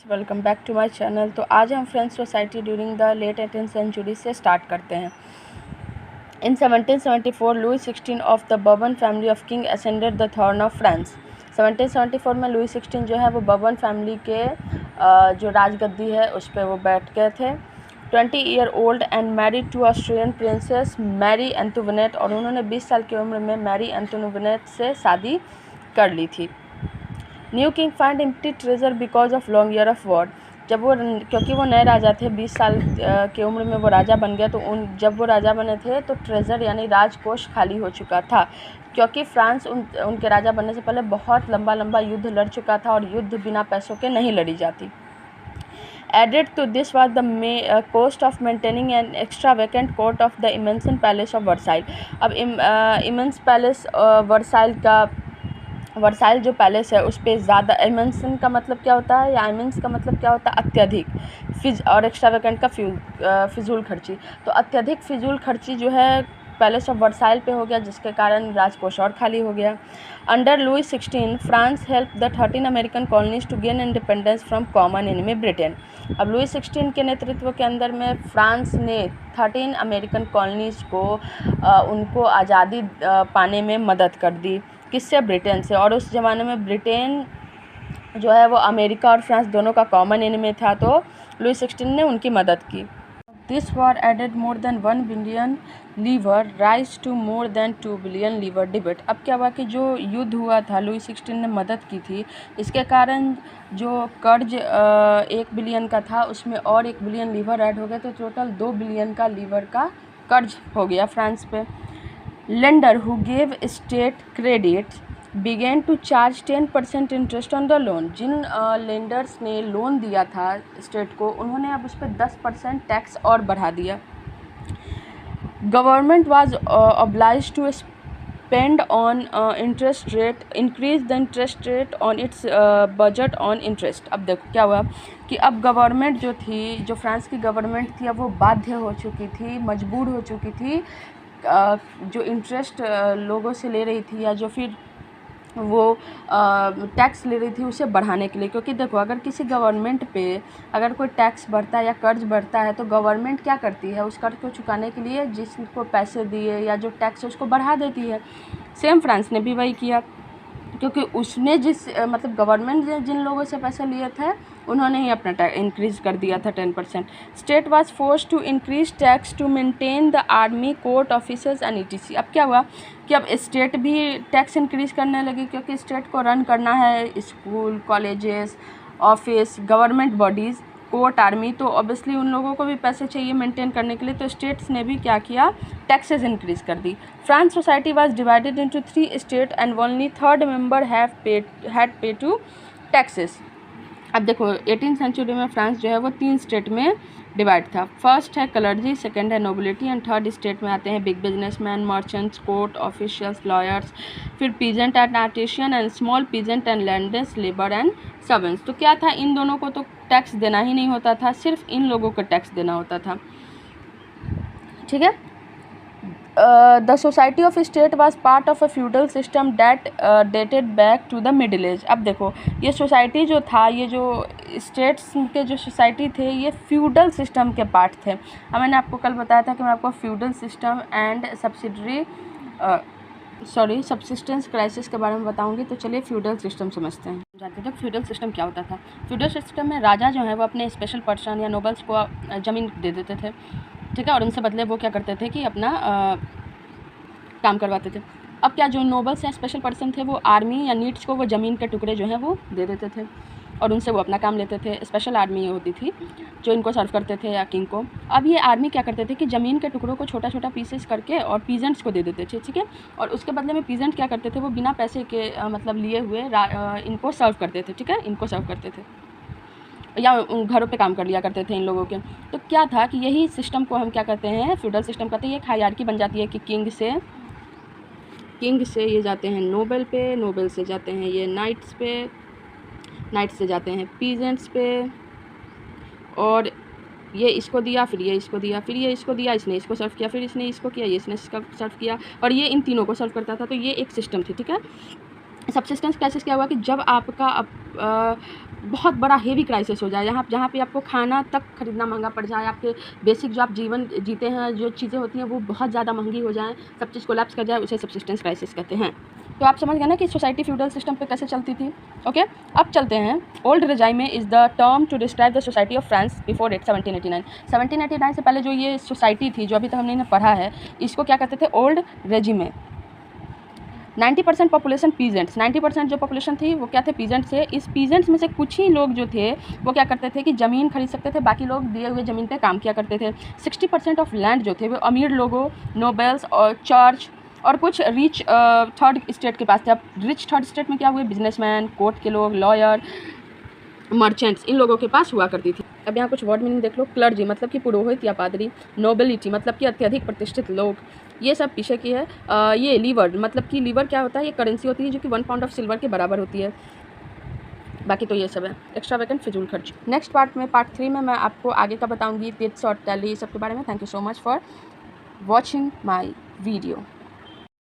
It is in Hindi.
Welcome back to my channel. तो आज हम French society during the late 18th century से स्टार्ट करते हैं। In 1774 Louis 16 of the Bourbon family of king ascended the throne of France. 1774 में लुई 16 जो है वो बर्बन फैमिली के जो राजगद्दी है उस पर वो बैठ गए थे। 20 year old and married to Austrian princess Marie Antoinette, और उन्होंने 20 साल की उम्र में मैरी एंटोनेट से शादी कर ली थी। New king find empty treasure because of long year of war. क्योंकि वो नए राजा थे, 20 साल की उम्र में वो राजा बन गया, तो जब वो राजा बने थे तो ट्रेजर यानी राजकोष खाली हो चुका था, क्योंकि फ्रांस उनके राजा बनने से पहले बहुत लंबा युद्ध लड़ चुका था और युद्ध बिना पैसों के नहीं लड़ी जाती। Added to this was the cost of maintaining an extra vacant court of the immense palace of Versailles। अब इमेंस पैलेस वर्साइल जो पैलेस है उस पर ज़्यादा, इमेंसन का मतलब क्या होता है या इमेंस का मतलब क्या होता है, अत्यधिक, और एक्स्ट्रा वैकेंट का फिजूल खर्ची। तो अत्यधिक फिजूल खर्ची जो है पैलेस ऑफ वर्साइल पे हो गया, जिसके कारण राजकोष और खाली हो गया। Under Louis 16 France help the 13 American colonies to gain independence from common enemy Britain. अब लुई 16 के नेतृत्व के अंदर में फ्रांस ने 13 अमेरिकन कॉलोनीज़ को उनको आज़ादी पाने में मदद कर दी। किससे? ब्रिटेन से। और उस ज़माने में ब्रिटेन जो है वो अमेरिका और फ्रांस दोनों का कॉमन एनिमी था, तो लुई 16 ने उनकी मदद की। This war added more than 1 billion livre raise to more than 2 billion livre debate. अब क्या हुआ कि जो युद्ध हुआ था, लुई 16 ने मदद की थी, इसके कारण जो कर्ज 1 बिलियन का था उसमें और 1 बिलियन लीवर ऐड हो गया, तो टोटल 2 बिलियन का लीवर का कर्ज हो गया फ्रांस पे। Lender who gave state credit began to charge 10% interest on the loan. जिन लेंडर्स ने लोन दिया था स्टेट को, उन्होंने अब उस पर 10% टैक्स और बढ़ा दिया। Government was oblige to spend on interest rate, increase the interest rate on its budget on interest. अब देखो क्या हुआ कि अब गवर्नमेंट जो थी, जो फ्रांस की गवर्नमेंट थी, अब वो बाध्य हो चुकी थी, मजबूर हो चुकी थी जो इंटरेस्ट लोगों से ले रही थी या जो फिर वो टैक्स ले रही थी उसे बढ़ाने के लिए। क्योंकि देखो, अगर किसी गवर्नमेंट पे अगर कोई टैक्स बढ़ता है या कर्ज बढ़ता है, तो गवर्नमेंट क्या करती है, उस कर्ज को चुकाने के लिए जिसको पैसे दिए या जो टैक्स है उसको बढ़ा देती है। सेम फ्रांस ने भी वही किया, क्योंकि उसने मतलब गवर्नमेंट ने जिन लोगों से पैसे लिए थे उन्होंने ही अपना टैक्स इंक्रीज़ कर दिया था 10%। State was force to increase tax to maintain the army, court officers and ETC। अब क्या हुआ कि अब स्टेट भी टैक्स इंक्रीज़ करने लगी, क्योंकि स्टेट को रन करना है school, colleges, office, government bodies, court, army, तो ऑब्वियसली उन लोगों को भी पैसे चाहिए मेंटेन करने के लिए। तो स्टेट्स ने भी क्या किया, टैक्सेस इंक्रीज़ कर दी। France society was divided into 3 state and only 3rd member had pay to taxes. अब देखो 18th सेंचुरी में फ्रांस जो है वो 3 स्टेट में डिवाइड था। फर्स्ट है क्लर्जी, सेकंड है नोबिलिटी एंड थर्ड स्टेट में आते हैं big businessman, merchants, court officials, lawyers, फिर peasant and artisan and small peasant and landers, labour and servants. तो क्या था, इन दोनों को तो टैक्स देना ही नहीं होता था, सिर्फ इन लोगों को टैक्स देना होता था। ठीक है। The society of state was part of a feudal system that dated back to the middle age. अब देखो, ये सोसाइटी जो था, ये जो स्टेट्स के जो सोसाइटी थे, ये फ्यूडल सिस्टम के पार्ट थे। अब मैंने आपको कल बताया था कि मैं आपको feudal system and subsistence crisis के बारे में बताऊंगी। तो चलिए फ्यूडल सिस्टम समझते हैं, जानते हैं फ्यूडल सिस्टम क्या होता था। फ्यूडल सिस्टम में राजा जो है वो अपने स्पेशल पर्सन या नोबल्स को ज़मीन दे देते थे, ठीक है, और उनसे बदले वो क्या करते थे कि अपना काम करवाते थे। अब क्या, जो नोबल्स या स्पेशल पर्सन थे वो आर्मी या नीड्स को वो ज़मीन के टुकड़े जो हैं वो दे देते थे और उनसे वो अपना काम लेते थे। स्पेशल आर्मी होती थी जो इनको सर्व करते थे या किंग को। अब ये आर्मी क्या करते थे कि ज़मीन के टुकड़ों को छोटा छोटा पीसेस करके और पीजेंट्स को दे देते थे, ठीक है, और उसके बदले में पीजेंट क्या करते थे, वो बिना पैसे के मतलब लिए हुए इनको सर्व करते थे, ठीक है, इनको सर्व करते थे या घरों पे काम कर लिया करते थे इन लोगों के। तो क्या था कि यही सिस्टम को हम क्या कहते हैं, फ्यूडल सिस्टम कहते हैं। एक हायरार्की बन जाती है कि किंग से ये जाते हैं नोबल पे, नोबल से जाते हैं ये नाइट्स पे, नाइट्स से जाते हैं पीजेंट्स पे, और ये इसको दिया, फिर ये इसको दिया, फिर ये इसको दिया, इसने इसको सर्व किया, फिर इसने इसको किया, ये इसने इसका सर्व किया, और ये इन तीनों को सर्व करता था। तो ये एक सिस्टम थी, ठीक है। सब्सिस्टेंस क्राइसिस क्या हुआ कि जब आपका बहुत बड़ा हेवी क्राइसिस हो जाए, जहाँ पे आपको खाना तक खरीदना महंगा पड़ जाए, आपके बेसिक जो आप जीवन जीते हैं जो चीज़ें होती हैं वो बहुत ज़्यादा महंगी हो जाएँ, सब चीज़ कोलैप्स कर जाए, उसे सब्सिस्टेंस क्राइसिस कहते हैं। तो आप समझ गए ना कि सोसाइटी फ्यूडल सिस्टम पे कैसे चलती थी। ओके, अब चलते हैं। Old regime is the term to describe the society of France before 1789। 1789 से पहले जो ये सोसाइटी थी, जो अभी तक हमने पढ़ा है, इसको क्या कहते थे? ओल्ड रेजिमे। 90% पॉपुलेशन पीजेंट्स, 90% जो पॉपुलेशन थी वो क्या थे? पीजेंट्स थे। इस पीजेंट्स में से कुछ ही लोग जो थे वो क्या करते थे कि ज़मीन खरीद सकते थे, बाकी लोग दिए हुए ज़मीन पे काम किया करते थे। 60% ऑफ लैंड जो थे वो अमीर लोगों, नोबल्स और चर्च और कुछ रिच थर्ड स्टेट के पास थे। अब रिच थर्ड स्टेट में क्या हुए? बिजनेसमैन, कोर्ट के लोग, लॉयर, मर्चेंट्स, इन लोगों के पास हुआ करती थी। अब यहाँ कुछ वर्ड मीनिंग देख लो। क्लर्जी मतलब कि पुरोहित या पादरी, नोबिलिटी मतलब कि अत्यधिक प्रतिष्ठित लोग, ये सब पीछे की है। ये लीवर मतलब कि लीवर क्या होता है? ये करेंसी होती है जो कि 1 पाउंड ऑफ सिल्वर के बराबर होती है। बाकी तो ये सब है एक्स्ट्रा वैकेंट फिजूल खर्च। नेक्स्ट पार्ट में, पार्ट 3 में मैं आपको आगे का बताऊंगी, तिथ्स और टैली सब के बारे में। Thank you so much for watching my video.